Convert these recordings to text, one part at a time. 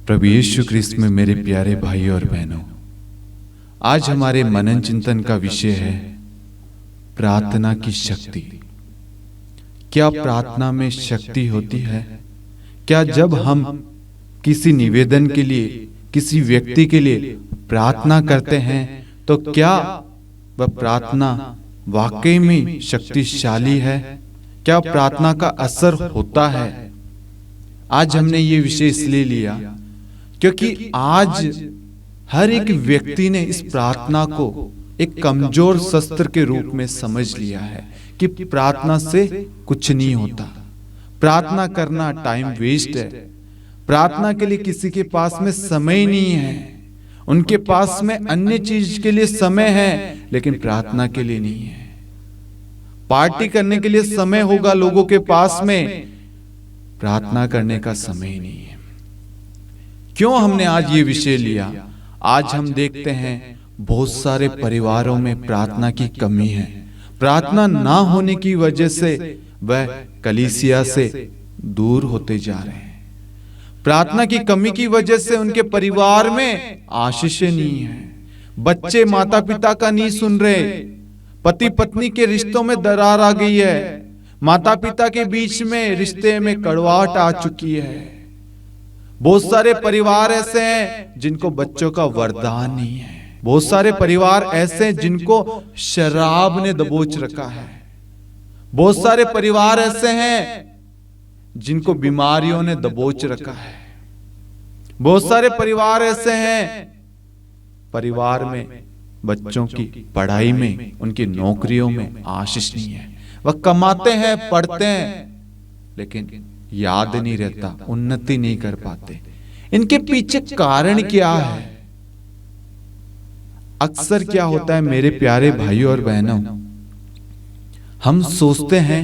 प्रभु यीशु ख्रिस्त में मेरे प्यारे भाई और बहनों, आज हमारे मनन चिंतन का विषय है प्रार्थना की शक्ति। क्या प्रार्थना में शक्ति होती है? क्या जब हम किसी निवेदन के लिए, किसी व्यक्ति के लिए प्रार्थना करते हैं तो क्या वह प्रार्थना वाकई में शक्तिशाली है? क्या प्रार्थना का असर होता है? आज हमने ये विषय इसलिए लिया क्योंकि आज हर एक व्यक्ति ने इस प्रार्थना को एक कमजोर शस्त्र के रूप में समझ लिया है कि प्रार्थना से कुछ नहीं होता, प्रार्थना करना टाइम वेस्ट है, प्रार्थना के लिए किसी के पास में समय नहीं है, उनके पास में अन्य चीज के लिए समय है लेकिन प्रार्थना के लिए नहीं है। पार्टी करने के लिए समय होगा लोगों के पास में, प्रार्थना करने का समय नहीं है। क्यों हमने आज ये विषय लिया? आज हम देखते हैं बहुत सारे परिवारों में प्रार्थना की कमी है। प्रार्थना ना होने की वजह से वह कलीसिया से दूर होते जा रहे हैं। प्रार्थना की कमी की वजह से उनके परिवार में आशीषें नहीं है, बच्चे माता पिता का नहीं सुन रहे, पति पत्नी के रिश्तों में दरार आ गई है, माता पिता के बीच में रिश्ते में कड़वाहट आ चुकी है। बहुत सारे परिवार ऐसे हैं जिनको बच्चों का वरदान नहीं है, बहुत सारे परिवार ऐसे हैं जिनको शराब ने दबोच रखा है, बहुत सारे परिवार ऐसे हैं जिनको बीमारियों ने दबोच रखा है, बहुत सारे परिवार ऐसे हैं परिवार में बच्चों की पढ़ाई में, उनकी नौकरियों में आशीष नहीं है। वह कमाते हैं, पढ़ते हैं लेकिन याद नहीं रहता, उन्नति नहीं कर पाते। इनके पीछे कारण क्या है? अक्सर क्या होता है मेरे प्यारे भाइयों और बहनों, हम सोचते हैं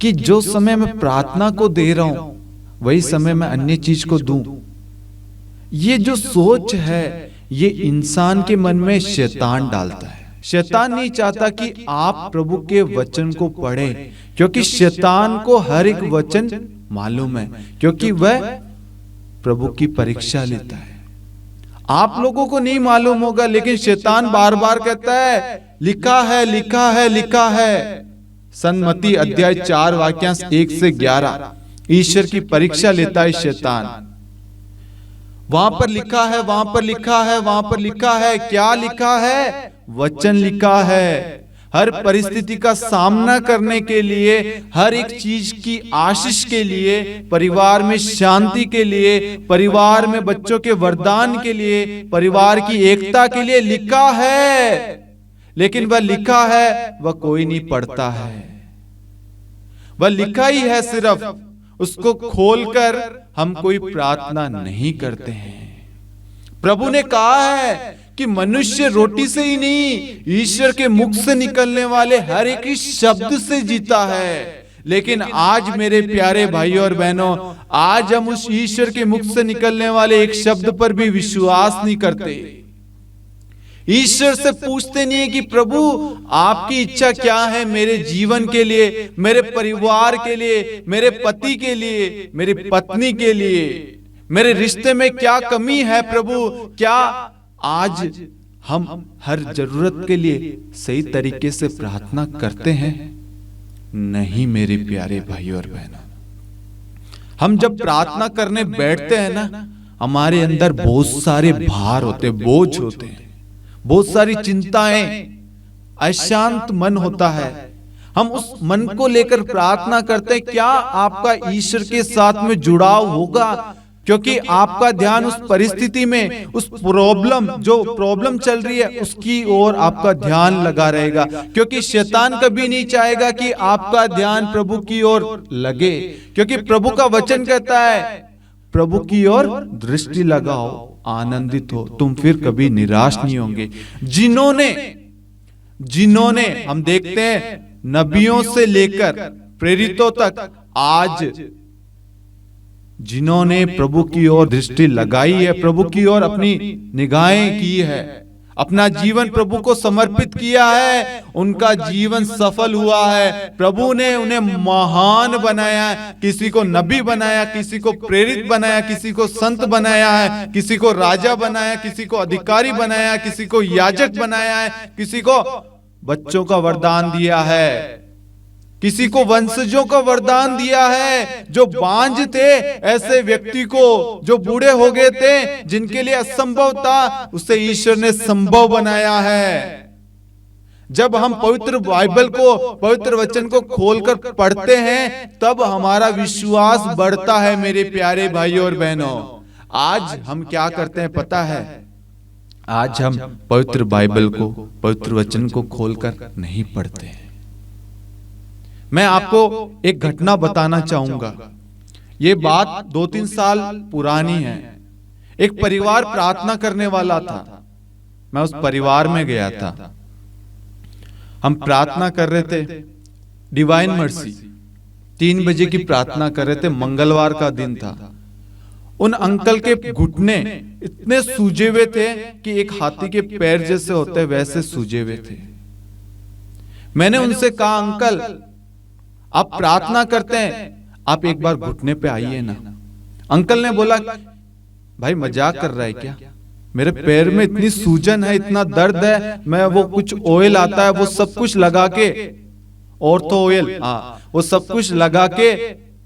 कि जो समय मैं प्रार्थना को दे रहा हूं वही समय मैं अन्य चीज को दूं। ये जो सोच है ये इंसान के मन में शैतान डालता है। शैतान नहीं चाहता कि आप प्रभु के वचन को पढ़ें, क्योंकि शैतान को हर एक वचन मालूम है, क्योंकि वह प्रभु की परीक्षा लेता है। आप लोगों को नहीं मालूम होगा लेकिन शैतान बार बार कहता है लिखा है, लिखा है, लिखा है। सन्मति अध्याय 4 वाक्यांश 1 से 11 ईश्वर की परीक्षा लेता है शैतान। वहां पर लिखा है, वहां पर लिखा है, वहां पर लिखा है। क्या लिखा है? वचन लिखा है। हर परिस्थिति का सामना करने के लिए, हर एक चीज की आशीष के लिए, परिवार में शांति के लिए, परिवार में बच्चों के वरदान के लिए, परिवार की एकता के लिए लिखा है। लेकिन वह लिखा है वह कोई नहीं पढ़ता है, वह लिखा ही है सिर्फ, उसको खोलकर हम कोई प्रार्थना नहीं करते हैं। प्रभु ने कहा है कि मनुष्य रोटी से ही नहीं, ईश्वर के मुख से निकलने वाले हर एक शब्द से जीता है। लेकिन आज मेरे प्यारे भाइयों और बहनों, आज हम उस ईश्वर के मुख से निकलने वाले एक शब्द पर भी विश्वास नहीं करते। ईश्वर से पूछते नहीं है कि प्रभु आपकी इच्छा क्या है मेरे जीवन के लिए, मेरे परिवार के लिए, मेरे पति के लिए, मेरी पत्नी के लिए, मेरे रिश्ते में क्या कमी है प्रभु? क्या आज हम हर जरूरत के लिए सही तरीके से प्रार्थना करते हैं? नहीं मेरे प्यारे भाइयों और बहनों, हम जब प्रार्थना करने बैठते हैं ना, हमारे अंदर बहुत सारे भार होते, बोझ होते हैं, बहुत सारी चिंताएं, अशांत मन होता है। हम उस मन को लेकर प्रार्थना करते हैं। क्या आपका ईश्वर के साथ में जुड़ाव होगा? क्योंकि आपका ध्यान उस परिस्थिति में, उस जो प्रॉब्लम चल रही है उसकी ओर आपका ध्यान लगा रहेगा। क्योंकि शैतान कभी नहीं चाहेगा कि आपका ध्यान प्रभु की ओर लगे, क्योंकि प्रभु का वचन कहता है प्रभु की ओर दृष्टि लगाओ, आनंदित हो, तुम फिर कभी निराश नहीं होंगे। जिन्होंने हम देखते हैं नबियों से लेकर प्रेरितों तक, आज जिन्होंने प्रभु की ओर दृष्टि लगाई है, प्रभु की ओर अपनी निगाहें की है, अपना जीवन प्रभु को समर्पित किया है, उनका जीवन सफल हुआ है। प्रभु ने उन्हें महान बनाया, किसी को नबी बनाया, किसी को प्रेरित बनाया, किसी को संत बनाया है, किसी को राजा बनाया, किसी को अधिकारी बनाया, किसी को याजक बनाया है, किसी को बच्चों का वरदान दिया है, किसी को वंशजों का वरदान दिया है। जो बांझ थे ऐसे व्यक्ति को, जो बूढ़े हो गए थे, जिनके लिए असंभव था, उसे ईश्वर ने संभव बनाया है। जब हम पवित्र बाइबल को, पवित्र वचन को खोलकर पढ़ते हैं, तब हमारा विश्वास बढ़ता है। मेरे प्यारे भाइयों और बहनों, आज हम क्या करते हैं पता है? आज हम पवित्र बाइबल को, पवित्र वचन को खोलकर नहीं पढ़ते हैं। मैं आपको एक घटना बताना चाहूंगा। ये बात 2-3 साल पुरानी है। एक परिवार प्रार्थना करने वाला था। मैं उस परिवार में गया था। हम प्रार्थना कर रहे थे, डिवाइन मर्सी 3 बजे की प्रार्थना कर रहे थे। मंगलवार का दिन था। उन अंकल के घुटने इतने सूजे हुए थे कि एक हाथी के पैर जैसे होते वैसे सूजे हुए थे। मैंने उनसे कहा, अंकल आप प्रार्थना करते हैं, आप एक बार घुटने पे आइए ना। अंकल ने बोला, भाई मजाक कर रहा है क्या? मेरे पैर में इतनी सूजन है, इतना दर्द है, मैं वो कुछ ऑयल आता है वो सब कुछ लगा के, ऑर्थो ऑयल, वो सब कुछ लगा के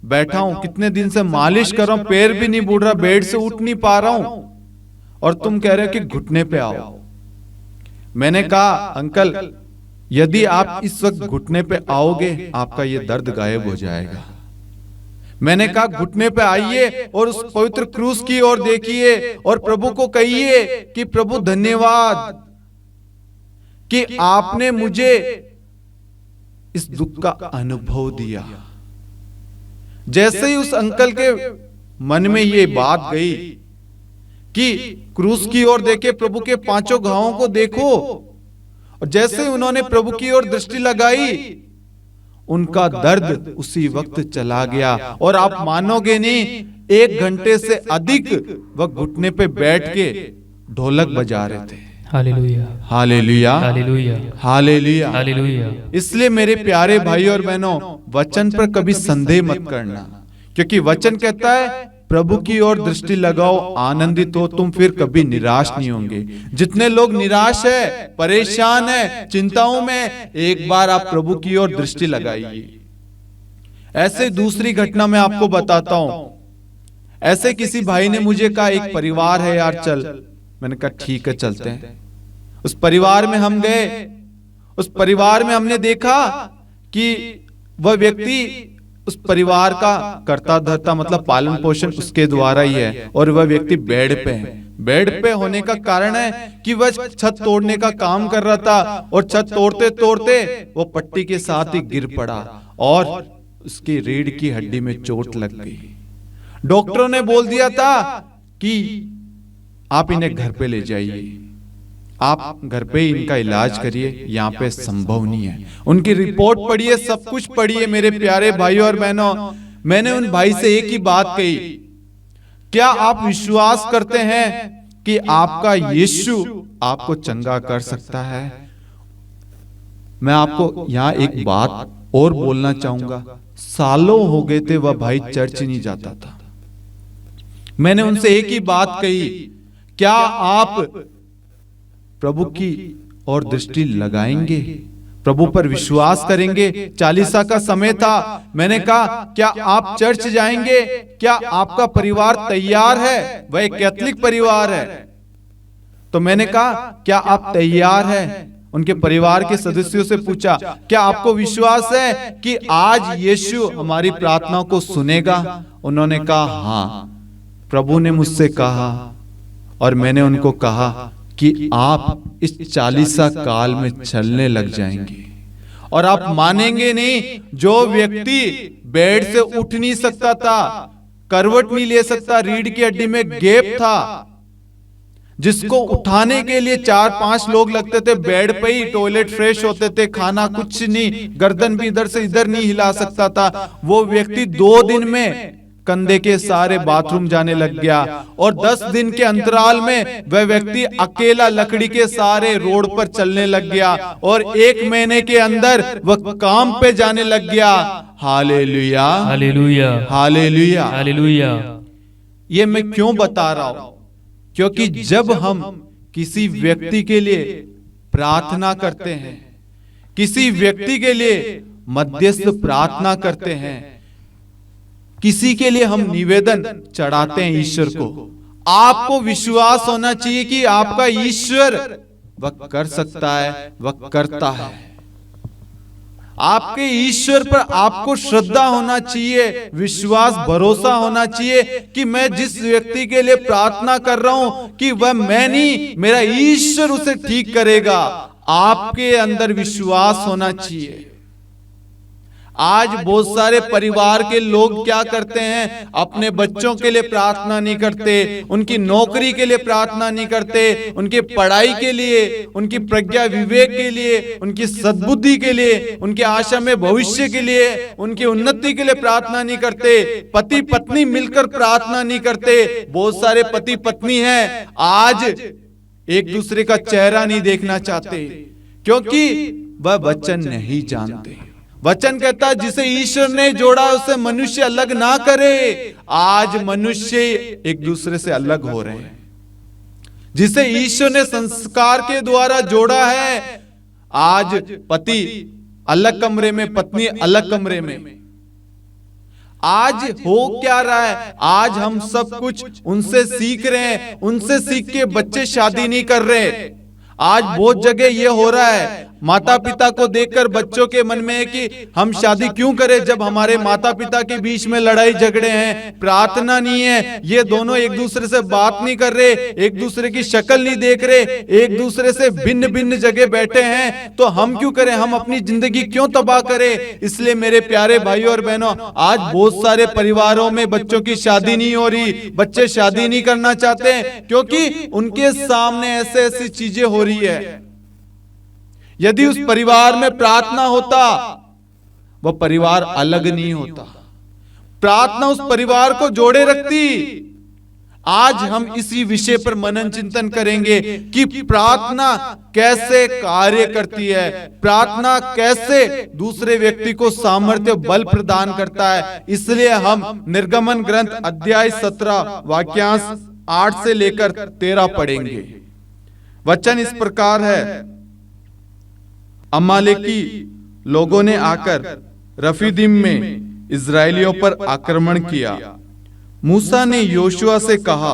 बैठा हूं, कितने दिन से मालिश कर रहा हूं, पैर भी नहीं बुड़ रहा, बेड से उठ नहीं पा रहा हूं, और तुम कह रहे हो कि घुटने पे आओ। मैंने कहा, अंकल यदि आप इस वक्त घुटने पे आओगे, आपका ये दर्द गायब हो जाएगा। मैंने कहा, घुटने पे आइए और उस पवित्र क्रूस की ओर देखिए और प्रभु को कहिए कि प्रभु धन्यवाद कि आपने मुझे इस दुख का अनुभव दिया। जैसे ही उस अंकल के मन में ये बात गई कि क्रूस की ओर देखे, प्रभु के 5 घावों को देखो, और जैसे उन्होंने प्रभु की ओर दृष्टि लगाई, उनका दर्द उसी वक्त चला गया। और आप मानोगे नहीं, 1 घंटे से अधिक वह घुटने पे बैठ के ढोलक बजा रहे थे। Hallelujah, hallelujah, hallelujah, hallelujah, hallelujah. इसलिए मेरे प्यारे भाइयों और बहनों, वचन पर कभी संदेह मत करना, क्योंकि वचन कहता है प्रभु की ओर दृष्टि लगाओ, आनंदित हो, तुम फिर कभी निराश नहीं होंगे। जितने लोग निराश है, परेशान है, चिंताओं में, एक बार आप प्रभु की ओर दृष्टि लगाइए। ऐसे दूसरी घटना मैं आपको बताता हूं। ऐसे किसी भाई ने मुझे कहा, एक परिवार है यार, चल। मैंने कहा ठीक है, चलते हैं। उस परिवार में हम गए। उस परिवार में हमने देखा कि वह व्यक्ति उस परिवार का कर्ता धर्ता, मतलब पालन पोषण उसके द्वारा ही है, और वह व्यक्ति बेड पे है। बेड पे होने का कारण है कि वह छत तोड़ने का काम कर रहा था, और छत तोड़ते तोड़ते वो पट्टी के साथ ही गिर पड़ा और उसकी रीढ़ की हड्डी में चोट लग गई। डॉक्टरों ने बोल दिया था कि आप इन्हें घर पे ले जाइए, आप घर पे ही इनका इलाज करिए, यहाँ पे संभव नहीं है। उनकी रिपोर्ट पढ़िए, सब कुछ पढ़िए। मेरे प्यारे भाइयों और बहनों, मैंने उन भाई से एक ही बात कही, क्या आप विश्वास करते हैं कि आपका यीशु आपको चंगा कर सकता है? मैं आपको यहाँ एक बात और बोलना चाहूंगा। सालों हो गए थे वह भाई चर्च नहीं जाता था। मैंने उनसे एक ही बात कही, क्या आप प्रभु की ओर दृष्टि लगाएंगे, प्रभु पर विश्वास करेंगे? 40 का समय था। मैंने कहा, क्या आप चर्च जाएंगे? क्या आपका परिवार तैयार है? वह एक कैथोलिक परिवार है। तो मैंने कहा, क्या आप तैयार हैं? उनके परिवार के सदस्यों से पूछा, क्या आपको विश्वास है कि आज यीशु हमारी प्रार्थनाओं को सुनेगा? उन्होंने कहा, हाँ। प्रभु ने मुझसे कहा, और मैंने उनको कहा कि आप इस 40 काल में चलने लग जाएंगे, और आप मानेंगे नहीं, जो व्यक्ति बेड से उठ नहीं सकता था, करवट नहीं ले सकता, रीढ़ की हड्डी में गैप था, जिसको उठाने के लिए 4-5 लोग लगते थे, बेड पे ही टॉयलेट फ्रेश होते थे, खाना कुछ नहीं, गर्दन भी इधर से इधर नहीं हिला सकता था, वो व्यक्ति 2 दिन में कंधे के सारे बाथरूम जाने लग गया, और 10 दिन के अंतराल में वह व्यक्ति अकेला लकड़ी के सारे रोड पर चलने लग गया, और 1 महीने के अंदर वह काम पे जाने लग गया। Hallelujah, hallelujah, hallelujah, hallelujah. ये मैं क्यों बता रहा हूं? क्योंकि जब हम किसी व्यक्ति के लिए प्रार्थना करते हैं, किसी व्यक्ति के लिए मध्यस्थ प्रार्थना करते हैं, किसी के लिए हम निवेदन चढ़ाते हैं ईश्वर को, आपको विश्वास होना चाहिए कि आपका ईश्वर वह कर सकता है, वह करता है। आपके ईश्वर पर आपको श्रद्धा होना चाहिए, विश्वास, भरोसा होना चाहिए कि मैं जिस व्यक्ति के लिए प्रार्थना कर रहा हूं कि वह मैं नहीं, मेरा ईश्वर उसे ठीक करेगा। आपके अंदर विश्वास होना चाहिए। आज बहुत सारे परिवार के लोग क्या करते हैं, अपने बच्चों के लिए प्रार्थना नहीं करते, उनकी नौकरी के लिए प्रार्थना नहीं करते, उनकी पढ़ाई के लिए, उनकी प्रज्ञा विवेक के लिए, उनकी सद्बुद्धि के लिए, उनके आशा में भविष्य के लिए, उनकी उन्नति के लिए प्रार्थना नहीं करते। पति पत्नी मिलकर प्रार्थना नहीं करते। बहुत सारे पति पत्नी हैं आज एक दूसरे का चेहरा नहीं देखना चाहते, क्योंकि वह वचन नहीं जानते। वचन कहता है जिसे ईश्वर ने जोड़ा उसे मनुष्य अलग ना करे। आज मनुष्य एक दूसरे से अलग हो रहे हैं। जिसे ईश्वर ने संस्कार के द्वारा जोड़ा है, आज पति अलग कमरे में, पत्नी अलग कमरे में। आज हो क्या रहा है, आज हम सब कुछ उनसे सीख रहे हैं, उनसे सीख के बच्चे शादी नहीं कर रहे। आज बहुत जगह ये हो रहा है, माता पिता को देखकर बच्चों के मन में है कि हम शादी क्यों करें जब हमारे माता पिता के बीच में लड़ाई झगड़े हैं, प्रार्थना नहीं है, ये दोनों एक दूसरे से बात नहीं कर रहे, एक दूसरे की शक्ल नहीं देख रहे, एक दूसरे से भिन्न भिन्न जगह बैठे हैं, तो हम क्यों करें, हम अपनी जिंदगी क्यों तबाह करें। इसलिए मेरे प्यारे भाइयों और बहनों, आज बहुत सारे परिवारों में बच्चों की शादी नहीं हो रही, बच्चे शादी नहीं करना चाहते क्योंकि उनके सामने ऐसे ऐसी चीजें हो रही है। यदि उस परिवार में प्रार्थना होता, वह परिवार अलग नहीं होता। प्रार्थना उस परिवार को जोड़े रखती। आज हम इसी विषय पर मनन चिंतन करेंगे कि प्रार्थना कैसे कार्य करती है, प्रार्थना कैसे दूसरे व्यक्ति को सामर्थ्य बल प्रदान करता है। इसलिए हम निर्गमन ग्रंथ अध्याय 17 वाक्यांश 8 से लेकर 13 पढ़ेंगे। वचन इस प्रकार है, अमालेकी लोगों ने आकर रफीदीम में इजराइलियों पर आक्रमण किया। मूसा ने योशुआ से कहा,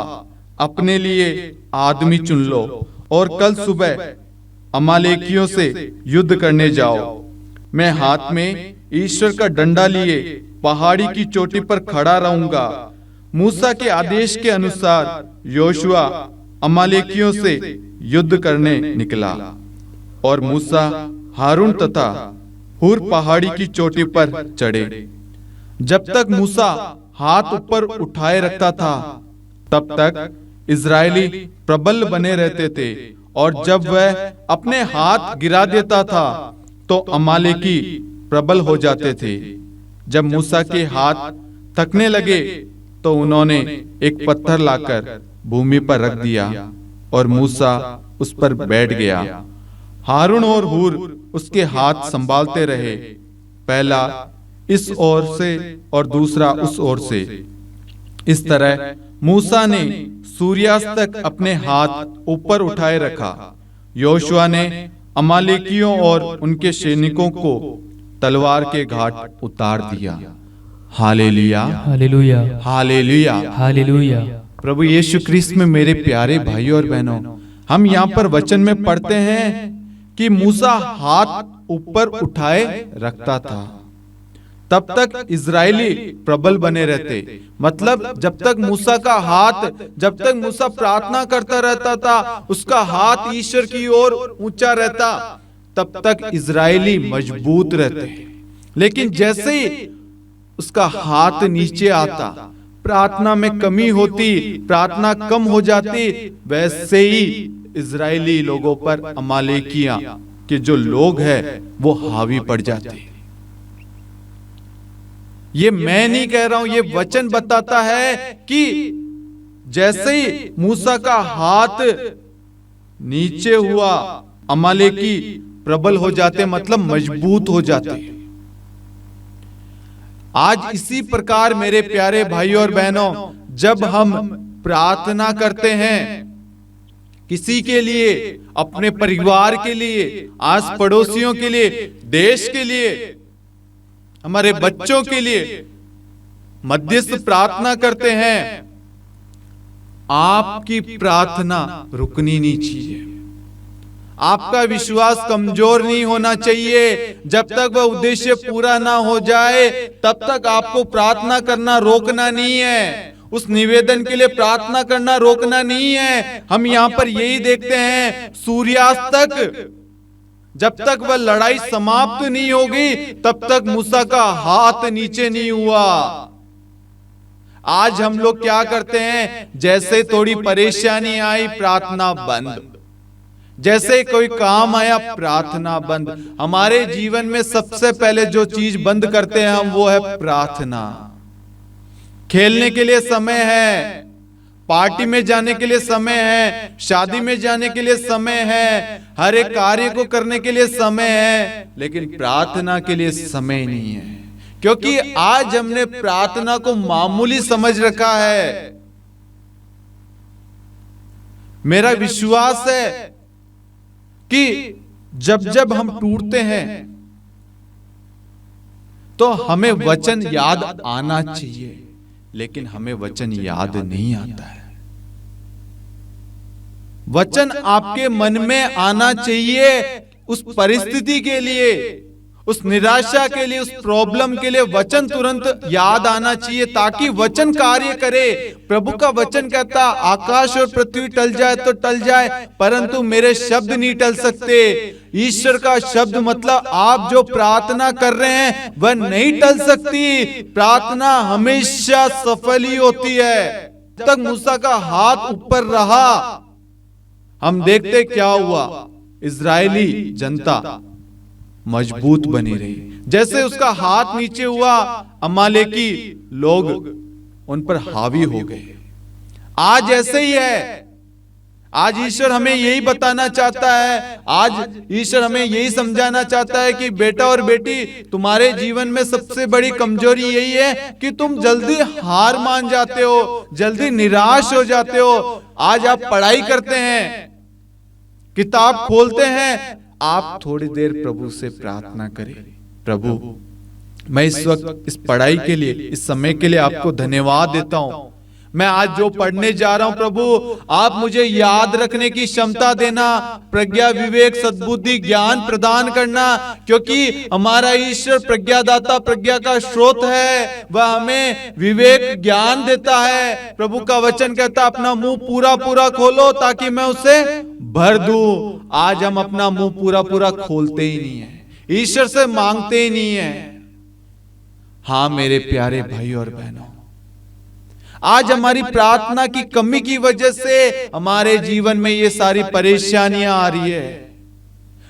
अपने लिए आदमी चुन लो और कल सुबह अमालेकियों से युद्ध करने जाओ। मैं हाथ में ईश्वर का डंडा लिए पहाड़ी की चोटी पर खड़ा रहूंगा। मूसा के आदेश के अनुसार योशुआ अमालेकियों से युद्ध करने निकला, और मूसा, हारून तथा हूर पहाड़ी की चोटी पर चढ़े। जब तक मूसा हाथ ऊपर उठाए रखता था, तब तक इजरायली प्रबल बने रहते थे, और जब वह अपने हाथ गिरा देता था तो अमालेकी प्रबल हो जाते थे। जब मूसा के हाथ थकने लगे तो उन्होंने एक पत्थर लाकर भूमि पर रख दिया और मूसा उस पर बैठ गया। हारून और हूर उसके हाथ संभालते रहे, पहला इस ओर से और दूसरा उस ओर से। इस तरह मूसा ने सूर्यास्त तक अपने हाथ ऊपर उठाए रखा। योशुआ ने अमालेकियों और उनके सैनिकों को तलवार के घाट उतार दिया। Hallelujah, hallelujah, hallelujah, hallelujah. प्रभु यीशु ख्रीस्त में मेरे प्यारे भाइयों और बहनों, हम यहाँ पर वचन में पढ़ते हैं कि मूसा हाथ ऊपर उठाए रखता था, तब तक इजरायली प्रबल बने रहते। मतलब जब तक मूसा का हाथ, जब तक मूसा प्रार्थना करता रहता था, उसका हाथ ईश्वर की ओर ऊंचा रहता, तब तक इजरायली मजबूत रहते। लेकिन जैसे ही उसका हाथ नीचे आता, प्रार्थना में कमी होती, प्रार्थना कम हो जाती, वैसे ही इजरायली लोगों पर अमालेकियां के जो लोग हैं वो हावी पड़ जाते। ये मैं नहीं कह रहा हूं, ये वचन बताता है कि जैसे ही मूसा का हाथ नीचे हुआ, अमालेकी प्रबल हो जाते, मतलब मजबूत हो जाते। आज इसी प्रकार मेरे प्यारे भाइयों और बहनों, जब हम प्रार्थना करते हैं किसी के लिए, अपने परिवार के लिए, आस पड़ोसियों के लिए, देश के लिए, हमारे बच्चों के लिए मध्यस्थ प्रार्थना करते हैं, आपकी प्रार्थना रुकनी नहीं चाहिए। आपका विश्वास कमजोर नहीं होना चाहिए। जब तक वह उद्देश्य पूरा ना हो जाए तब तक आपको प्रार्थना करना रोकना नहीं है, उस निवेदन के लिए प्रार्थना करना रोकना नहीं है। हम यहाँ पर यही देखते हैं, सूर्यास्त तक जब तक वह लड़ाई समाप्त नहीं होगी तब तक मूसा का हाथ नीचे नहीं हुआ। आज हम लोग क्या करते हैं, जैसे थोड़ी परेशानी आई प्रार्थना बंद, जैसे कोई काम आया प्रार्थना बंद। हमारे जीवन में सबसे पहले जो चीज बंद करते हैं हम, वो है प्रार्थना। खेलने के लिए समय है, पार्टी में जाने के लिए समय है, शादी में जाने के लिए समय है, हर एक कार्य को करने के लिए समय है, लेकिन प्रार्थना के लिए समय नहीं है। क्योंकि आज हमने प्रार्थना को मामूली समझ रखा है। मेरा विश्वास है कि जब जब हम टूटते हैं तो हमें वचन याद आना चाहिए, लेकिन हमें वचन याद नहीं आता है। वचन आपके मन में आना चाहिए उस परिस्थिति के लिए, उस निराशा के लिए, उस प्रॉब्लम के लिए वचन तुरंत याद आना चाहिए, ताकि वचन कार्य करे। प्रभु का वचन कहता, आकाश और पृथ्वी टल जाए तो टल जाए, परंतु मेरे शब्द नहीं टल सकते। ईश्वर का शब्द मतलब आप जो प्रार्थना कर रहे हैं वह नहीं टल सकती। प्रार्थना हमेशा सफल ही होती है। जब तक मूसा का हाथ ऊपर रहा, हम देखते क्या हुआ, इजरायली जनता मजबूत बनी रही। जैसे उसका हाथ नीचे हुआ, अमालेकी लोग उन पर हावी हो गए। आज ऐसे ही है। आज ईश्वर हमें यही बताना चाहता है, आज ईश्वर हमें यही समझाना चाहता है कि बेटा और बेटी, तुम्हारे जीवन में सबसे बड़ी कमजोरी यही है कि तुम जल्दी हार मान जाते हो, जल्दी निराश हो जाते हो। आज आप पढ़ाई करते हैं, किताब खोलते हैं, आप थोड़ी देर प्रभु से प्रार्थना करें, प्रभु मैं इस वक्त इस पढ़ाई के लिए, इस समय के लिए आपको धन्यवाद देता हूं। मैं आज जो पढ़ने जा रहा हूं प्रभु, आप मुझे याद रखने की क्षमता देना, प्रज्ञा विवेक सद्बुद्धि ज्ञान प्रदान करना, क्योंकि हमारा ईश्वर प्रज्ञादाता, प्रज्ञा का स्रोत है। वह हमें विवेक ज्ञान देता है। प्रभु का वचन कहता, अपना मुंह पूरा पूरा खोलो ताकि मैं उसे भर दूं। आज हम अपना मुंह पूरा पूरा खोलते ही नहीं है, ईश्वर से मांगते ही नहीं है। हाँ मेरे प्यारे भाई और बहनों, आज हमारी प्रार्थना की कमी की वजह से हमारे जीवन में ये सारी परेशानियां आ रही है।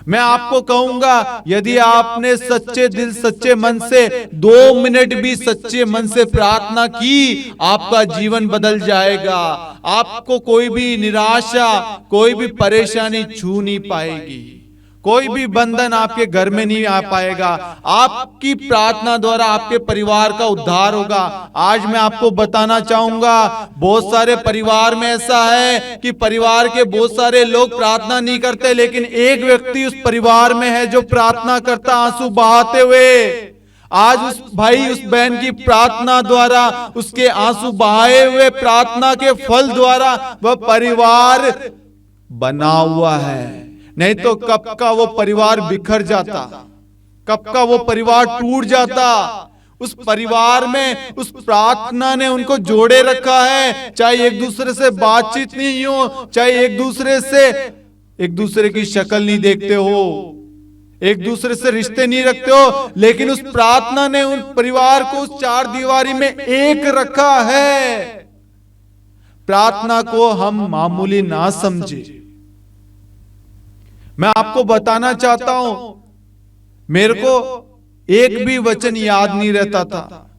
मैं आपको कहूंगा, यदि आपने सच्चे दिल सच्चे मन से 2 मिनट भी सच्चे मन से प्रार्थना की, आपका जीवन बदल जाएगा। आपको कोई भी निराशा, कोई भी परेशानी छू नहीं पाएगी, कोई भी बंधन आपके घर में नहीं आ पाएगा। आपकी प्रार्थना द्वारा आपके परिवार का उद्धार होगा। आज मैं आपको बताना चाहूंगा, बहुत सारे परिवार में ऐसा है कि परिवार के बहुत सारे लोग प्रार्थना नहीं करते, लेकिन एक व्यक्ति उस परिवार में है जो प्रार्थना करता आंसू बहाते हुए। आज उस भाई उस बहन की प्रार्थना द्वारा, उसके आंसू बहाए हुए प्रार्थना के फल द्वारा वह परिवार बना हुआ है। नहीं तो कब का वो परिवार बिखर जाता, कब का वो परिवार टूट जाता। उस परिवार में उस प्रार्थना ने उनको जोड़े रखा है। चाहे एक दूसरे से बातचीत नहीं हो, चाहे एक दूसरे की शक्ल नहीं देखते हो, एक दूसरे से रिश्ते नहीं रखते हो, लेकिन उस प्रार्थना ने उन परिवार को उस 4 दीवारी में एक रखा है। प्रार्थना को हम मामूली ना समझे। मैं आपको बताना चाहता हूं, मेरे को एक भी वचन याद नहीं रहता था।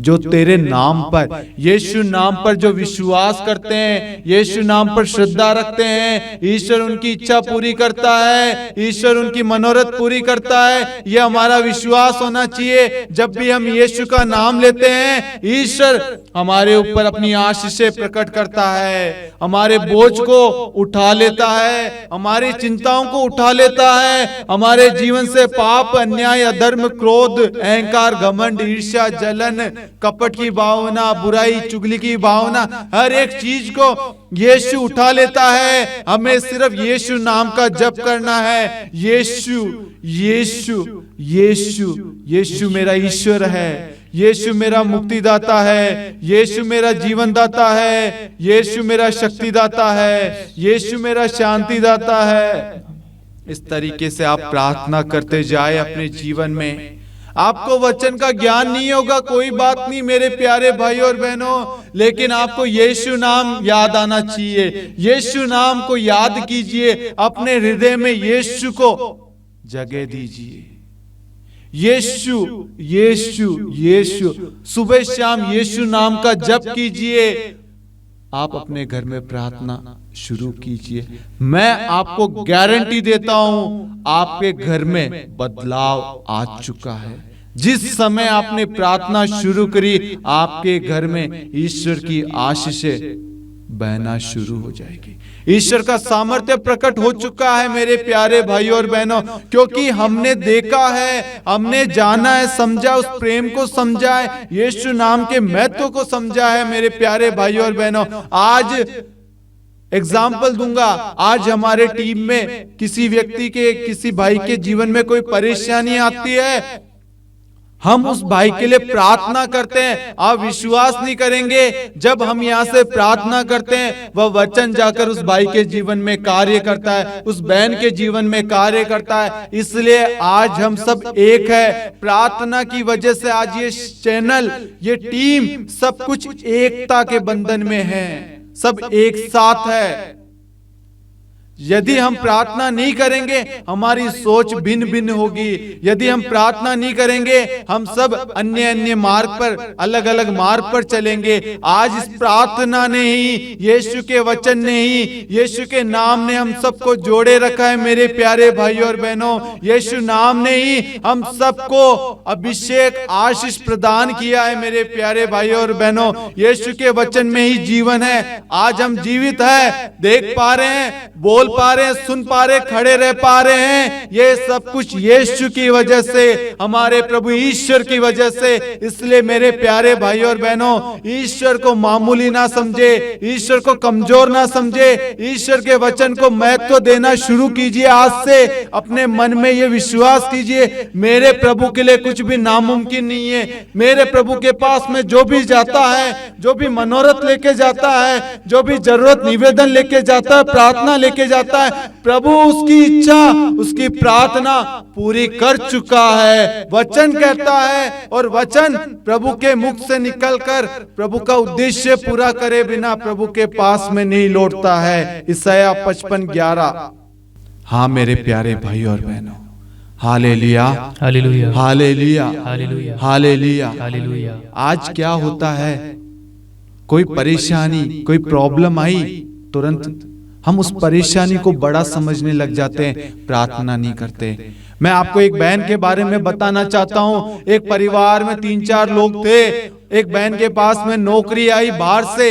जो तेरे नाम पर, यीशु नाम पर जो विश्वास करते हैं, यीशु नाम पर श्रद्धा रखते हैं, ईश्वर उनकी इच्छा पूरी करता है, ईश्वर उनकी मनोरथ पूरी करता है। यह हमारा विश्वास होना चाहिए। जब भी हम यीशु का नाम लेते हैं, ईश्वर हमारे ऊपर अपनी आशीषें प्रकट करता है, हमारे बोझ को उठा लेता है, हमारी चिंताओं को उठा लेता है, हमारे जीवन से पाप, अन्याय, अधर्म, क्रोध, अहंकार, घमंड, ईर्ष्या, जलन, कपट की भावना, बुराई, चुगली की भावना, हर एक चीज को यीशु उठा लेता है। हमें सिर्फ यीशु नाम का जप करना है। यीशु यीशु यीशु यीशु मेरा ईश्वर है, यीशु मेरा मुक्तिदाता है, यीशु मेरा जीवन दाता है, यीशु मेरा शक्तिदाता है, यीशु मेरा शांतिदाता है। इस तरीके से आप प्रार्थना करते जाए अपने जीवन में। आपको वचन का ज्ञान नहीं होगा, कोई बात नहीं मेरे प्यारे भाई और बहनों, लेकिन आपको यीशु नाम याद आना चाहिए। यीशु नाम को याद कीजिए, अपने हृदय में यीशु को जगह दीजिए। यीशु यीशु यीशु, सुबह शाम यीशु नाम का जप कीजिए। आप अपने घर में प्रार्थना शुरू कीजिए। मैं आपको गारंटी देता हूं, आपके घर में बदलाव आ चुका है। जिस समय आपने प्रार्थना शुरू करी, आपके घर में ईश्वर की आशीषें बहना शुरू हो जाएगी। ईश्वर का सामर्थ्य प्रकट हो चुका है मेरे प्यारे भाई और बहनों, क्योंकि हमने देखा है, हमने जाना है, समझा, उस प्रेम को समझा है, यीशु नाम के महत्व को समझा है मेरे प्यारे भाई और बहनों। आज एग्जाम्पल दूंगा, आज हमारे टीम में किसी व्यक्ति के, किसी भाई के जीवन में कोई परेशानी आती है, हम उस भाई के लिए प्रार्थना करते हैं। आप विश्वास नहीं करेंगे, जब हम यहाँ से प्रार्थना करते हैं, वह वचन जाकर उस भाई के जीवन में कार्य करता है, उस बहन के जीवन में कार्य करता है। इसलिए आज हम सब एक है। प्रार्थना की वजह से आज ये चैनल, ये टीम, सब कुछ एकता के बंधन में है, सब एक साथ है। यदि हम प्रार्थना नहीं करेंगे, हमारी सोच भिन्न भिन्न होगी। यदि हम प्रार्थना नहीं करेंगे, हम सब अन्य अन्य मार्ग पर, अलग अलग मार्ग पर चलेंगे। आज इस प्रार्थना ने ही, यीशु के वचन ने ही, यीशु के नाम ने हम सबको जोड़े रखा है मेरे प्यारे भाई और बहनों। यीशु नाम ने ही हम सबको अभिषेक, आशीष प्रदान किया है मेरे प्यारे भाई और बहनों। यीशु के वचन में ही जीवन है। आज हम जीवित है, देख पा रहे हैं, बोल पा रहे हैं, सुन पा रहे, खड़े रह पा रहे हैं। ये सब कुछ यीशु की वजह से, हमारे प्रभु ईश्वर की वजह से। इसलिए मेरे प्यारे भाई और बहनों, ईश्वर को मामूली ना समझे, ईश्वर को कमजोर ना समझे, ईश्वर के वचन को महत्व देना शुरू कीजिए। आज से अपने मन में ये विश्वास कीजिए, मेरे प्रभु के लिए कुछ भी नामुमकिन नहीं है। मेरे प्रभु के पास में जो भी जाता है, जो भी मनोरथ लेके जाता है, जो भी जरूरत निवेदन लेके जाता है, प्रार्थना लेके जाता है, प्रभु उसकी इच्छा, उसकी प्रार्थना पूरी कर चुका है। वचन कहता है, और वचन प्रभु के मुख से निकलकर प्रभु का उद्देश्य पूरा करे बिना प्रभु के पास में नहीं लौटता है। ईसाया 55:11। हाँ मेरे प्यारे भाई और बहनों, hallelujah hallelujah hallelujah hallelujah hallelujah hallelujah. आज क्या होता है, कोई परेशानी, कोई प्रॉब्लम आई, तुरंत हम उस परेशानी को बड़ा समझने लग जाते हैं, प्रार्थना नहीं करते। मैं आपको एक बहन के बारे में बताना चाहता हूँ। एक परिवार में 3-4 लोग थे। एक बहन के पास में नौकरी आई बाहर से,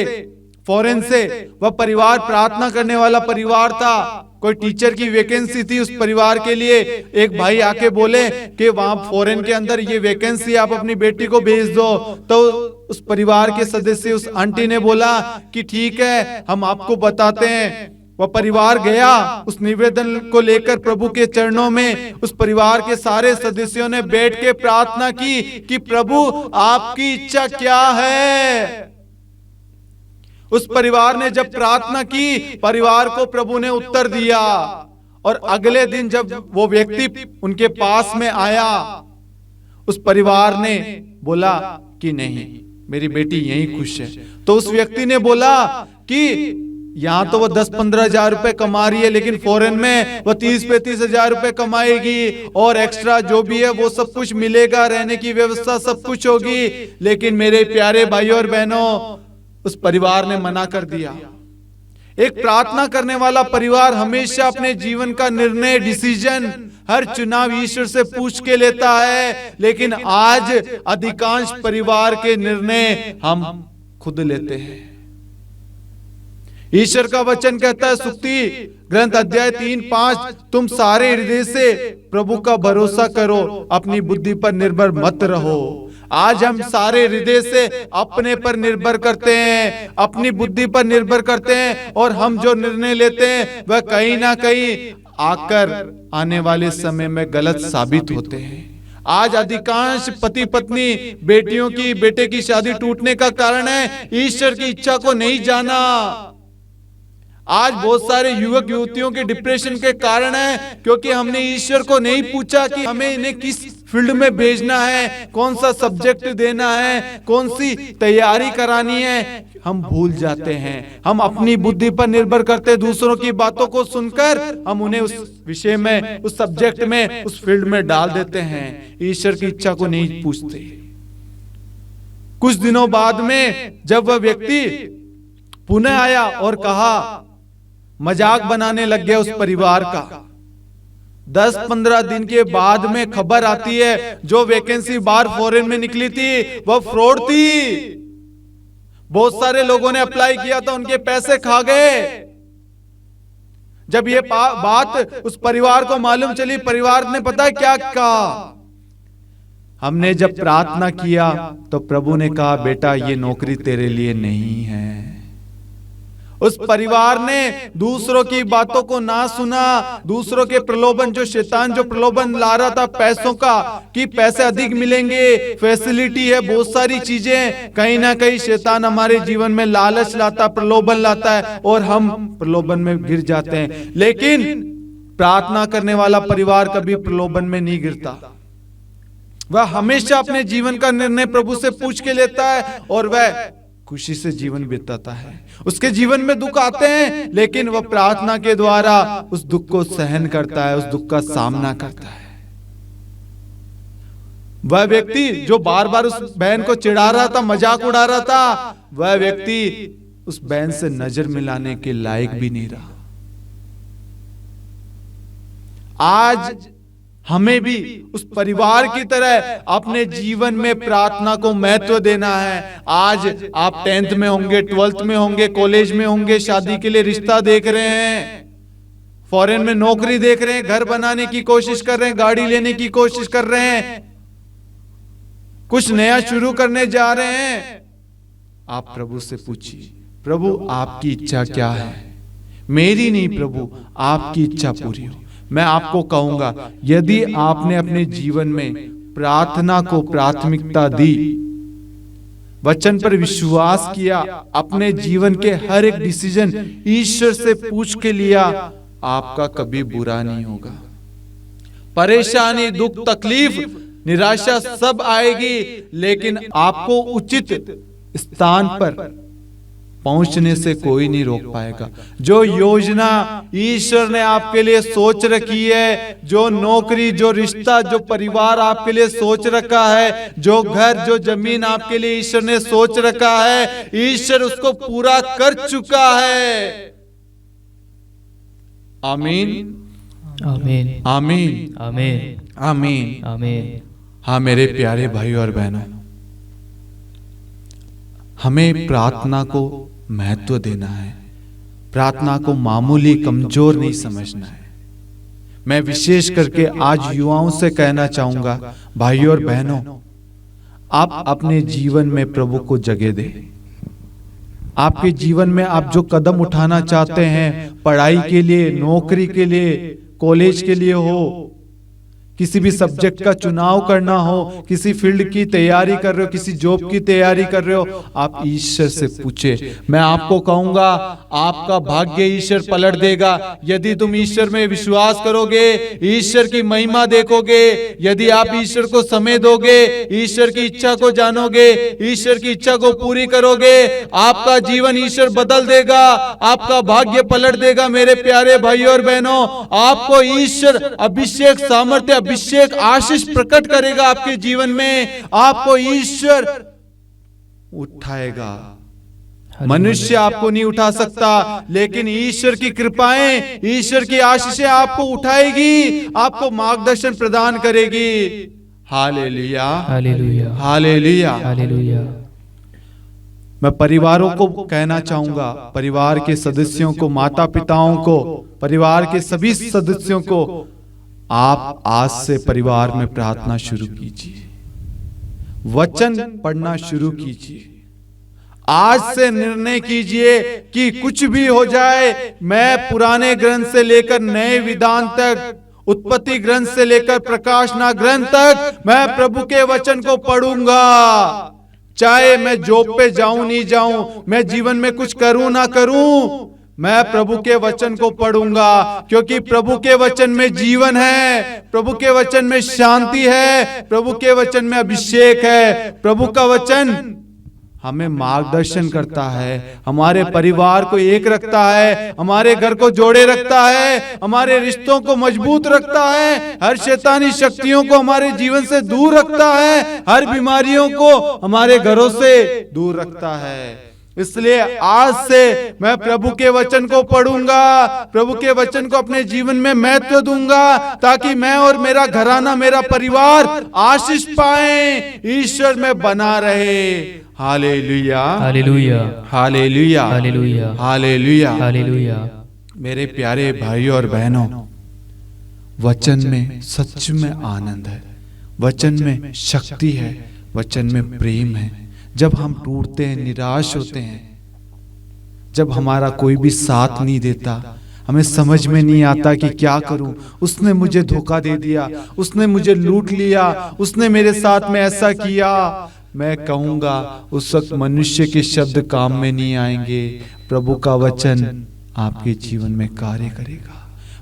फॉरेन से। वह परिवार प्रार्थना करने वाला परिवार था। कोई टीचर की वैकेंसी थी उस परिवार के लिए। एक भाई आके बोले कि वहां फॉरेन के अंदर ये वैकेंसी, आप अपनी बेटी को भेज दो। तो उस परिवार के सदस्य, उस आंटी ने बोला कि ठीक है, हम आपको बताते हैं। वह परिवार गया, उस निवेदन को लेकर प्रभु के चरणों में उस परिवार के सारे सदस्यों ने बैठ के प्रार्थना की कि प्रभु आपकी इच्छा क्या है। उस परिवार ने जब प्रार्थना की, परिवार को प्रभु ने उत्तर दिया। और अगले दिन जब वो व्यक्ति उनके पास में आया, उस परिवार ने बोला कि नहीं, मेरी बेटी यहीं खुश है। तो उस व्यक्ति ने बोला कि यहाँ तो वो 10-15 हजार रुपए कमा रही है, लेकिन फॉरेन में वो 30-35 हजार रुपए कमाएगी और एक्स्ट्रा जो भी है वो सब कुछ मिलेगा, रहने की व्यवस्था सब कुछ होगी। लेकिन मेरे प्यारे भाइयों और बहनों, उस परिवार ने मना कर दिया। एक प्रार्थना करने वाला परिवार हमेशा अपने जीवन का निर्णय, डिसीजन, हर चुनाव ईश्वर से पूछ के लेता है, लेकिन आज अधिकांश परिवार के निर्णय हम खुद लेते हैं। ईश्वर का वचन कहता है, सुक्ति ग्रंथ अध्याय 3-5, तुम सारे हृदय से प्रभु का भरोसा करो, अपनी बुद्धि पर निर्भर मत रहो। आज हम सारे हृदय से अपने पर निर्भर करते हैं, अपनी बुद्धि पर निर्भर करते हैं, और हम जो निर्णय लेते हैं वह कहीं ना कहीं आकर आने वाले समय में गलत साबित होते हैं। आज अधिकांश पति पत्नी बेटे की शादी टूटने का कारण है ईश्वर की इच्छा को नहीं जाना। आज बहुत सारे युवक युवतियों के डिप्रेशन के कारण है क्योंकि हमने ईश्वर को नहीं पूछा कि हमें इन्हें किस फील्ड में भेजना है, कौन सा सब्जेक्ट देना है, कौन सी तैयारी करानी है। हम भूल जाते हैं, हम अपनी बुद्धि पर निर्भर करते, दूसरों की बातों को सुनकर हम उन्हें उस विषय में, उस सब्जेक्ट में, उस फील्ड में डाल देते हैं, ईश्वर की इच्छा को नहीं पूछते। कुछ दिनों बाद में जब वह व्यक्ति पुनः आया और कहा, मजाक बनाने लग गया उस परिवार का। 10-15 दिन के बाद में खबर आती है जो वैकेंसी बाहर फॉरेन में निकली थी वह फ्रॉड थी। बहुत सारे लोगों ने अप्लाई किया था, उनके पैसे खा गए। जब ये बात उस परिवार को मालूम चली, परिवार ने पता है क्या कहा? हमने जब प्रार्थना किया तो प्रभु ने कहा, बेटा ये नौकरी तेरे लिए नहीं है। उस परिवार ने दूसरों की बातों को ना सुना, दूसरों के प्रलोभन, जो शैतान जो प्रलोभन ला रहा था पैसों का, कि पैसे अधिक मिलेंगे, फैसिलिटी है, बहुत सारी चीजें, कहीं ना कहीं शैतान हमारे जीवन में लालच लाता, प्रलोभन लाता है और हम प्रलोभन में गिर जाते हैं। लेकिन प्रार्थना करने वाला परिवार कभी प्रलोभन में नहीं गिरता। वह हमेशा अपने जीवन का निर्णय प्रभु से पूछ के लेता है और वह खुशी से जीवन बिताता है। उसके जीवन में दुख आते हैं लेकिन वह प्रार्थना के द्वारा उस दुख को सहन करता है, उस दुख का सामना करता है। वह व्यक्ति जो बार बार उस बहन को चिढ़ा रहा था, मजाक उड़ा रहा था, वह व्यक्ति उस बहन से नजर मिलाने के लायक भी नहीं रहा। आज हमें भी उस परिवार की तरह अपने जीवन में प्रार्थना को महत्व देना है। आज आप 10th में होंगे, 12th में होंगे, कॉलेज में होंगे, शादी के लिए रिश्ता देख रहे हैं, फॉरेन में नौकरी देख रहे हैं, घर बनाने की कोशिश कर रहे हैं, गाड़ी लेने की कोशिश कर रहे हैं, कुछ नया शुरू करने जा रहे हैं। आप प्रभु से पूछिए, प्रभु आपकी इच्छा क्या है? मेरी नहीं प्रभु, आपकी इच्छा पूरी हो। मैं आपको कहूंगा, यदि आपने अपने जीवन में प्रार्थना को प्राथमिकता दी, वचन पर विश्वास किया, अपने जीवन के हर एक डिसीजन ईश्वर से पूछ के लिया, आपका कभी बुरा नहीं होगा। परेशानी, दुख, तकलीफ, निराशा सब आएगी, लेकिन आपको उचित स्थान पर पहुंचने से कोई नहीं रोक पाएगा। जो योजना ईश्वर ने आपके लिए सोच रखी है, जो नौकरी, जो रिश्ता, जो परिवार आपके लिए सोच रखा है, जो घर, जो जमीन आपके लिए ईश्वर ने सोच रखा है, ईश्वर उसको पूरा कर चुका है। आमीन, आमीन, आमीन, आमीन, आमीन, आमीन। हाँ मेरे प्यारे भाई और बहनों, हमें प्रार्थना को महत्व देना है, प्रार्थना को मामूली कमजोर नहीं समझना है। मैं विशेष करके आज युवाओं से कहना चाहूंगा, भाइयों और बहनों, आप अपने जीवन में प्रभु को जगह दें। आपके जीवन में आप जो कदम उठाना चाहते हैं, पढ़ाई के लिए, नौकरी के लिए, कॉलेज के लिए हो, किसी भी सब्जेक्ट का चुनाव करना हो, किसी फील्ड की तैयारी कर रहे हो, किसी जॉब की तैयारी कर रहे हो, आप ईश्वर से पूछे। मैं आपको कहूंगा, आपका भाग्य ईश्वर पलट देगा। यदि तुम ईश्वर में विश्वास करोगे, ईश्वर की महिमा देखोगे, यदि आप ईश्वर को समय दोगे, ईश्वर की इच्छा को जानोगे, ईश्वर की इच्छा को पूरी करोगे, आपका जीवन ईश्वर बदल देगा, आपका भाग्य पलट देगा। मेरे प्यारे भाइयों और बहनों, आपको ईश्वर अभिषेक सामर्थ्य, अभिषेक आशीष प्रकट करेगा आपके जीवन में। आपको ईश्वर उठाएगा। मनुष्य आपको नहीं उठा सकता, लेकिन ईश्वर की कृपाएं, ईश्वर की आशीषें आपको उठाएगी, आपको मार्गदर्शन प्रदान करेगी। Hallelujah, hallelujah, hallelujah, hallelujah. मैं परिवारों को कहना चाहूंगा, परिवार के सदस्यों को, माता पिताओं को, परिवार के सभी सदस्यों को, आप आज से परिवार में प्रार्थना शुरू कीजिए, वचन पढ़ना शुरू कीजिए। आज से निर्णय कीजिए कि कुछ भी हो जाए, मैं पुराने ग्रंथ से लेकर नए विधान तक, उत्पत्ति ग्रंथ से लेकर प्रकाशना ग्रंथ तक, मैं प्रभु के वचन को पढ़ूंगा। चाहे मैं जॉब पे जाऊं नहीं जाऊं, मैं जीवन में कुछ करूं ना करूं, मैं प्रभु के वचन को पढ़ूंगा, क्योंकि प्रभु के वचन में जीवन है, प्रभु के वचन में शांति है, प्रभु के वचन में अभिषेक है। प्रभु का वचन हमें मार्गदर्शन करता है, हमारे परिवार को एक रखता है, हमारे घर को जोड़े रखता है, हमारे रिश्तों को मजबूत रखता है, हर शैतानी शक्तियों को हमारे जीवन से दूर रखता है, हर बीमारियों को हमारे घरों से दूर रखता है। इसलिए आज से मैं प्रभु के वचन को पढ़ूंगा, प्रभु के वचन को अपने जीवन में महत्व दूंगा, ताकि मैं और मेरा घराना, मेरा परिवार आशीष पाए, ईश्वर में बना रहे। Hallelujah, hallelujah, hallelujah, hallelujah, hallelujah, hallelujah. मेरे प्यारे भाइयों और बहनों, वचन में सच में आनंद है, वचन में शक्ति है, वचन में प्रेम है। जब हम टूटते हैं, निराश होते हैं, जब हमारा कोई भी साथ नहीं देता, हमें समझ में नहीं आता कि क्या करूं, उसने मुझे धोखा दे दिया, उसने मुझे लूट लिया, उसने मेरे साथ में ऐसा किया, मैं कहूंगा उस वक्त मनुष्य के शब्द काम में नहीं आएंगे। प्रभु का वचन आपके जीवन में कार्य करेगा।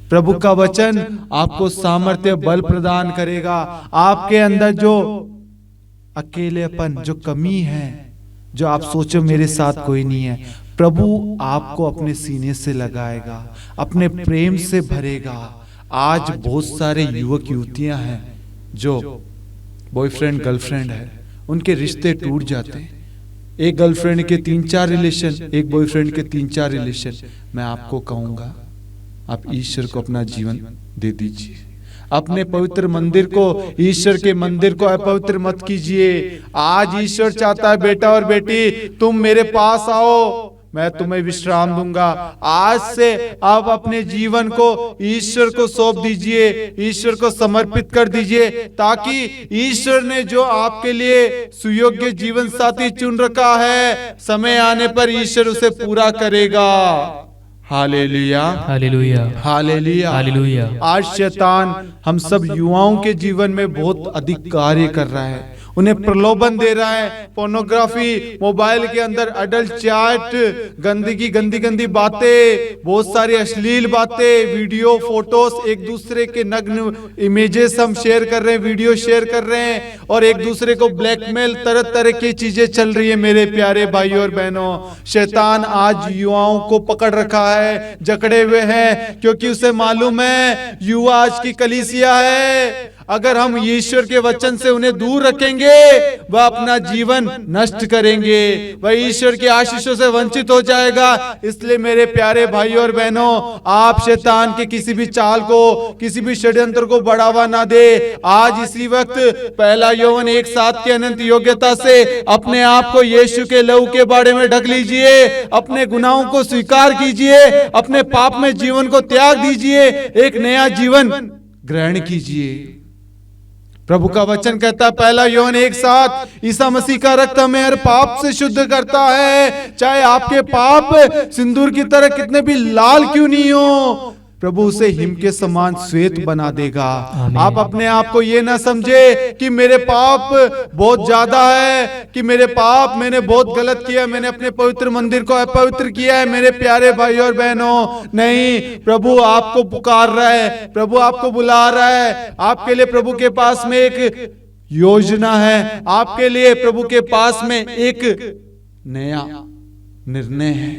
प्रभु का वचन आपको सामर्थ्य, बल प्रदान करेगा। आपके अंदर जो अकेलेपन, जो कमी है, जो आप सोचो मेरे साथ कोई नहीं है, प्रभु आपको अपने सीने से लगाएगा, अपने प्रेम से भरेगा। आज बहुत सारे युवक युवतियां हैं जो बॉयफ्रेंड गर्लफ्रेंड है, उनके रिश्ते टूट जाते हैं। एक गर्लफ्रेंड के 3-4 रिलेशन, एक बॉयफ्रेंड के 3-4 रिलेशन। मैं आपको कहूंगा, आप ईश्वर को अपना जीवन दे दीजिए, अपने पवित्र मंदिर को, ईश्वर के मंदिर को अपवित्र मत कीजिए। आज ईश्वर चाहता है, बेटा और बेटी तुम मेरे पास आओ, मैं तुम्हें विश्राम दूंगा। आज से आप अपने जीवन को ईश्वर को सौंप दीजिए, ईश्वर को समर्पित कर दीजिए, ताकि ईश्वर ने जो आपके लिए सुयोग्य जीवन साथी चुन रखा है, समय आने पर ईश्वर उसे पूरा करेगा। Hallelujah, hallelujah, hallelujah, hallelujah. आज शैतान हम सब युवाओं के जीवन में बहुत अधिक कार्य कर रहा है, उन्हें प्रलोभन दे रहा है। पोर्नोग्राफी, मोबाइल के अंदर अडल्ट चैट, गंदगी, गंदी गंदी बातें, बहुत सारी अश्लील बातें, वीडियो, फोटोस, एक दूसरे के नग्न इमेजेस हम शेयर कर रहे हैं, वीडियो शेयर कर रहे हैं, और एक दूसरे को ब्लैकमेल, तरह तरह की चीजें चल रही है। मेरे प्यारे भाइयों और बहनों, शैतान आज युवाओं को पकड़ रखा है, जकड़े हुए हैं, क्योंकि उसे मालूम है युवा आज की कलीसिया है। अगर हम ईश्वर के वचन से उन्हें दूर रखेंगे, वह अपना जीवन नष्ट करेंगे, वह ईश्वर की आशीषों से वंचित हो जाएगा। इसलिए मेरे प्यारे भाइयों और बहनों, आप शैतान के किसी भी चाल को, किसी भी षड्यंत्र को बढ़ावा ना दे। आज इसी वक्त 1 यूहन्ना 1:7 की अनंत योग्यता से अपने आप को यीशु के लहू के बाड़े में ढक लीजिए, अपने गुनाहों को स्वीकार कीजिए, अपने पाप में जीवन को त्याग दीजिए, एक नया जीवन ग्रहण कीजिए। प्रभु का वचन कहता है 1 यूहन्ना 1:7, ईसा मसीह का रक्त हमें हर पाप से शुद्ध करता है, चाहे आपके पाप सिंदूर की तरह कितने भी लाल क्यों नहीं हो, प्रभु उसे हिम के समान श्वेत बना देगा। आमीन। आप अपने आप को ये ना समझे कि मेरे पाप बहुत ज्यादा है, कि मेरे पाप, मैंने बहुत गलत किया, मैंने अपने पवित्र मंदिर को अपवित्र किया है। मेरे प्यारे भाई और बहनों, नहीं, प्रभु आपको पुकार रहा है, प्रभु आपको बुला रहा है। आपके लिए प्रभु के पास में एक योजना है, आपके लिए प्रभु के पास में एक नया निर्णय है,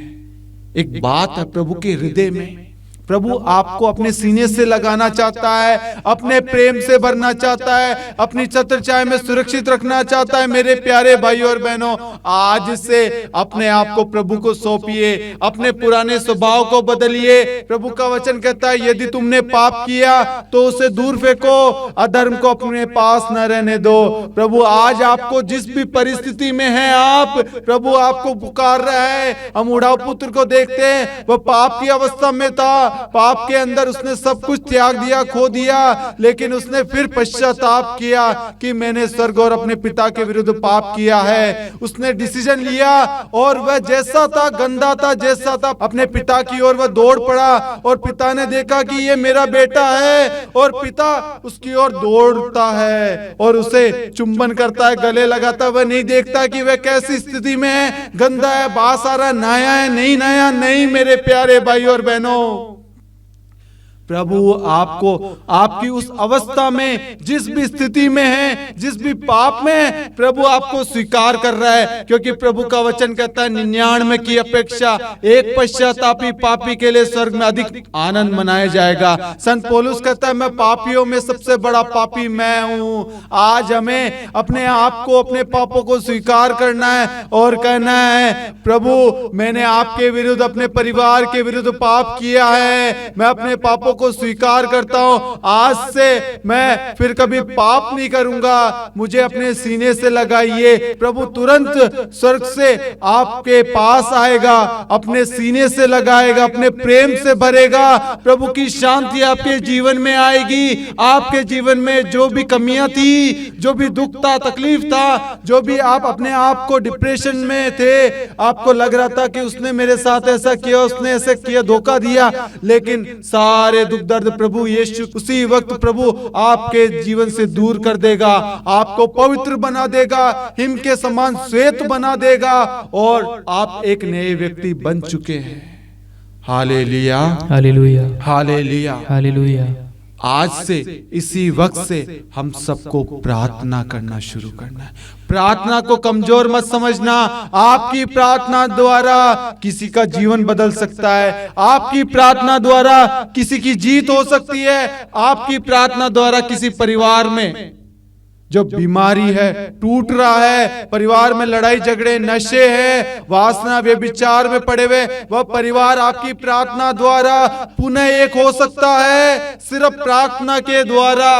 एक बात है प्रभु के हृदय में। प्रभु आपको अपने सीने से लगाना चाहता है, अपने प्रेम से भरना चाहता है, अपनी छत्र छाया में सुरक्षित रखना चाहता है। मेरे प्यारे भाई और बहनों, आज से अपने आप को प्रभु को सौंपिए, अपने पुराने स्वभाव को बदलिए। प्रभु का वचन कहता है, यदि तुमने पाप किया तो उसे दूर फेंको, अधर्म को अपने पास न रहने दो। प्रभु आज आपको जिस भी परिस्थिति में है, आप, प्रभु आपको पुकार रहा है। हम उड़ाऊ पुत्र को देखते हैं, वह पाप की अवस्था में था, पाप के अंदर उसने सब कुछ त्याग दिया, खो दिया, लेकिन उसने फिर पश्चाताप किया कि मैंने स्वर्ग और अपने पिता के विरुद्ध पाप किया है। उसने डिसीजन लिया और वह जैसा था, गंदा था, जैसा था, अपने पिता की ओर वह दौड़ पड़ा। और पिता ने देखा कि ये मेरा बेटा है, और पिता उसकी ओर दौड़ता है और उसे चुंबन करता है, गले लगाता है। वह नहीं देखता कि वह कैसी स्थिति में है, गंदा है, बास आ रहा, नया है, नहीं नया नहीं। मेरे प्यारे भाई और बहनों, प्रभु आपको आपकी उस अवस्था में, जिस भी स्थिति में है, जिस भी पाप में, प्रभु आपको स्वीकार कर रहा है। क्योंकि प्रभु का वचन कहता है, 99 की अपेक्षा एक पश्चातापी पापी के लिए स्वर्ग में अधिक आनंद मनाया जाएगा। संत पौलुस कहता है, मैं पापियों में सबसे बड़ा पापी मैं हूं। आज हमें अपने आप को, अपने पापों को स्वीकार करना है और कहना है, प्रभु मैंने आपके विरुद्ध, अपने परिवार के विरुद्ध पाप किया है, मैं अपने पापों को स्वीकार करता हूं। आज से मैं फिर कभी पाप नहीं करूंगा, मुझे अपने सीने से लगाइए। प्रभु तुरंत स्वर्ग से आपके पास आएगा, अपने सीने से लगाएगा, अपने प्रेम से भरेगा। प्रभु की शांति आपके जीवन में आएगी। आपके जीवन में जो भी कमियां थी, जो भी दुख था, तकलीफ था, जो भी आप अपने आप को डिप्रेशन में थे, आपको लग रहा था कि उसने मेरे साथ ऐसा किया, उसने ऐसा किया, धोखा दिया, लेकिन सारे दुख दर्द प्रभु यीशु उसी वक्त प्रभु आपके जीवन से दूर कर देगा, आपको पवित्र बना देगा, हिम के समान श्वेत बना देगा, और आप एक नए व्यक्ति बन चुके हैं। Hallelujah, hallelujah, hallelujah, hallelujah. आज से, इसी वक्त से हम सबको प्रार्थना करना शुरू करना है। प्रार्थना को कमजोर मत समझना। आपकी प्रार्थना द्वारा किसी का जीवन बदल सकता है, आपकी प्रार्थना द्वारा किसी की जीत हो सकती है, आपकी प्रार्थना द्वारा किसी परिवार में जो बीमारी है, टूट रहा है, परिवार में लड़ाई झगड़े, नशे हैं, वासना, व्यभिचार में पड़े हुए, वह परिवार आपकी प्रार्थना द्वारा पुनः एक हो सकता है, सिर्फ प्रार्थना के द्वारा।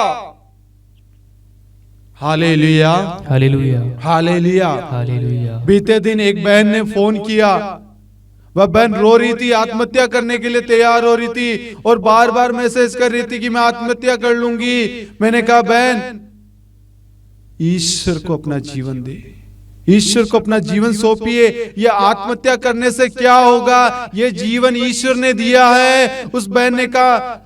Hallelujah, hallelujah, hallelujah, hallelujah. बीते दिन एक बहन ने फोन किया। वह बहन रो रही थी, आत्महत्या करने के लिए तैयार हो रही थी और बार बार मैसेज कर रही थी कि मैं आत्महत्या कर लूंगी। मैंने कहा, बहन ईश्वर को अपना जीवन दे, ईश्वर को अपना जीवन सौंपिए। यह आत्महत्या करने से क्या होगा, यह जीवन ईश्वर ने दिया है। उस बहन ने कहा,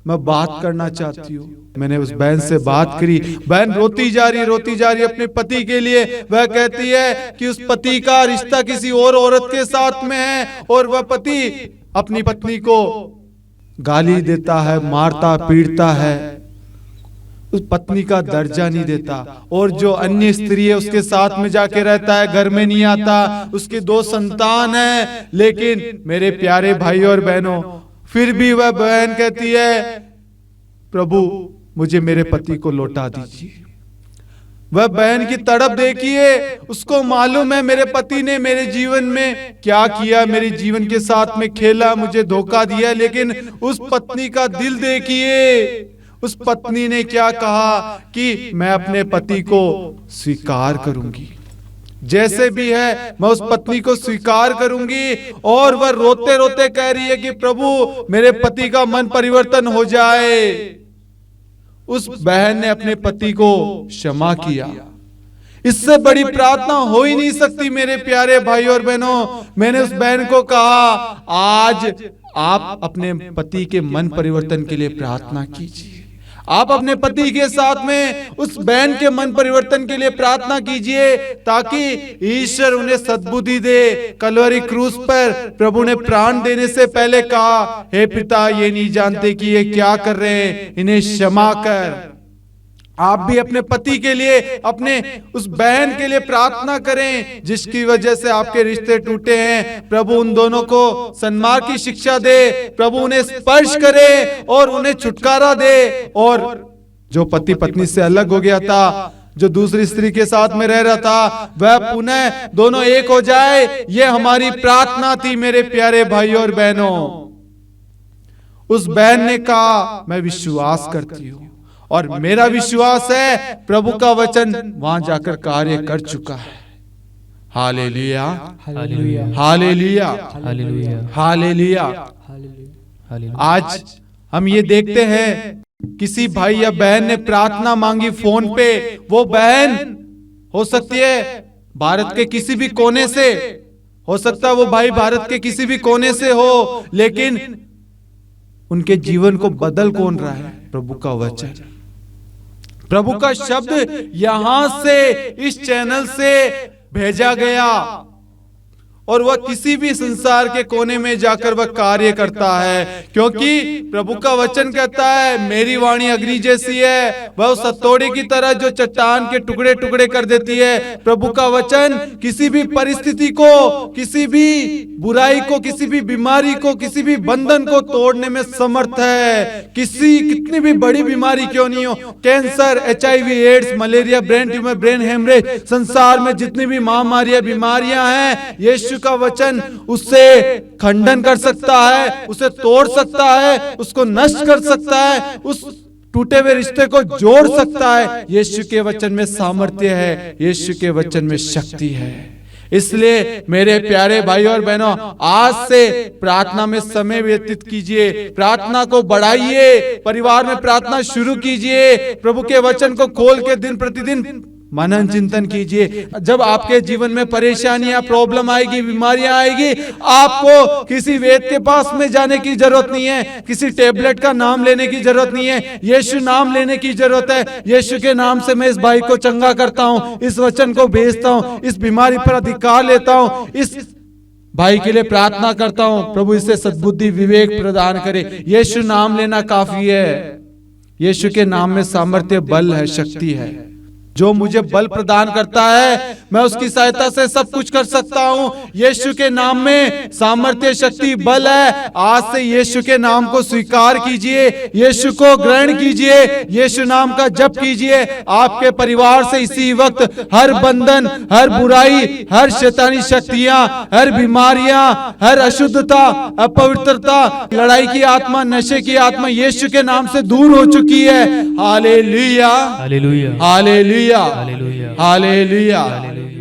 मैं बात करना चाहती हूँ। मैंने उस बहन से बात करी। बहन रोती जा रही अपने पति के लिए। वह कहती है कि उस पति का रिश्ता किसी और औरत के साथ में है और वह पति अपनी पत्नी को गाली देता है, मारता पीटता है, उस पत्नी का दर्जा नहीं देता, और जो अन्य स्त्री है उसके साथ में जाके रहता है, घर में नहीं आता। उसके 2 संतान हैं। लेकिन मेरे प्यारे भाई और बहनों, फिर भी वह बहन कहती है, प्रभु मुझे मेरे पति को लौटा दीजिए। वह बहन की तड़प देखिए, उसको मालूम है मेरे पति ने मेरे जीवन में क्या किया, मेरे जीवन के साथ में खेला, मुझे धोखा दिया। लेकिन उस पत्नी का दिल देखिए, उस पत्नी ने क्या कहा कि मैं अपने पति को स्वीकार करूंगी, जैसे भी है मैं उस पत्नी को स्वीकार करूंगी। और वह रोते रोते कह रही है कि प्रभु मेरे पति का मन परिवर्तन हो जाए। उस बहन ने अपने पति को क्षमा किया। इससे बड़ी प्रार्थना हो ही नहीं सकती मेरे प्यारे भाई और बहनों। मैंने उस बहन को कहा, आज आप अपने पति के मन परिवर्तन के लिए प्रार्थना कीजिए। आप अपने पति के साथ में उस बहन के मन परिवर्तन के लिए प्रार्थना कीजिए, ताकि ईश्वर उन्हें सद्बुद्धि दे। कलवरी क्रूस पर प्रभु ने प्राण देने से पहले कहा, हे पिता, ये नहीं जानते कि ये क्या कर रहे हैं, इन्हें क्षमा कर। आप भी अपने पति के लिए, अपने उस बहन के लिए प्रार्थना करें जिसकी वजह से आपके रिश्ते टूटे हैं। प्रभु उन दोनों को सन्मार्ग की शिक्षा दे, प्रभु उन्हें स्पर्श करे और उन्हें छुटकारा दे। और जो पति पत्नी से अलग हो गया था, जो दूसरी स्त्री के साथ में रह रहा था, वह पुनः दोनों एक हो जाए, ये हमारी प्रार्थना थी मेरे प्यारे भाइयों और बहनों। उस बहन ने कहा, मैं विश्वास करती हूँ और मेरा विश्वास है प्रभु का वचन वहां जाकर कार्य कर चुका है। Hallelujah, hallelujah, hallelujah, hallelujah, hallelujah. Hallelujah. आज हम ये देखते हैं, किसी भाई या बहन ने प्रार्थना मांगी फोन पे। वो बहन हो सकती है भारत के किसी भी कोने से, हो सकता है वो भाई भारत के किसी भी कोने से हो, लेकिन उनके जीवन को बदल कौन रहा है? प्रभु का वचन, प्रभु का शब्द यहां से, इस चैनल से भेजा गया और वह किसी भी संसार के कोने में जाकर वह कार्य करता है, क्योंकि प्रभु का वचन कहता है, मेरी वाणी अग्नि जैसी है, वह उस हथौड़े की तरह जो चट्टान के टुकड़े टुकड़े कर देती है। प्रभु का वचन किसी भी परिस्थिति को, किसी भी बुराई को, किसी भी बीमारी को, किसी भी बंधन को तोड़ने में समर्थ है। कितनी भी बड़ी बीमारी क्यों नहीं हो, cancer, HIV, AIDS, malaria, brain tumour, brain haemorrhage, संसार में जितनी भी महामारियां, बीमारियां हैं, यीशु का वचन उससे खंडन कर सकता है, उसे तोड़ सकता है, उसको नष्ट कर सकता है, उस टूटे हुए रिश्ते को जोड़ सकता है। यीशु के वचन में सामर्थ्य है, यीशु के वचन में शक्ति है। इसलिए मेरे प्यारे भाइयों और बहनों, आज से प्रार्थना में समय व्यतीत कीजिए, प्रार्थना को बढ़ाइए, परिवार में प्रार्थना शुरू कीजिए, प्रभु के वचन को खोल के दिन प्रतिदिन मनन चिंतन कीजिए। जब आपके जीवन में परेशानियां, प्रॉब्लम आएगी, बीमारियां आएगी, आपको किसी वेद के पास में जाने की जरूरत नहीं है, किसी टेबलेट का नाम लेने की जरूरत नहीं है, यीशु नाम लेने की जरूरत है। यीशु के नाम से मैं इस भाई को चंगा करता हूं, इस वचन को भेजता हूं, इस बीमारी पर अधिकार लेता हूं, इस भाई के लिए प्रार्थना करता हूं, प्रभु इसे सद्बुद्धि, विवेक प्रदान करे। यीशु नाम लेना काफी है। यीशु के नाम में सामर्थ्य, बल है, शक्ति है। जो मुझे बल प्रदान करता है, मैं उसकी सहायता से सब कुछ कर सकता हूं। यीशु के नाम में सामर्थ्य, शक्ति, बल है। आज से यीशु के नाम को स्वीकार कीजिए, यीशु को ग्रहण कीजिए, यीशु नाम का जप कीजिए। आपके परिवार से इसी वक्त हर बंधन, हर बुराई, हर शैतानी शक्तियां, हर बीमारियां, हर अशुद्धता, अपवित्रता, लड़ाई की आत्मा, नशे की आत्मा यीशु के नाम से दूर हो चुकी है। Hallelujah, hallelujah, hallelujah, hallelujah, hallelujah. Hallelujah.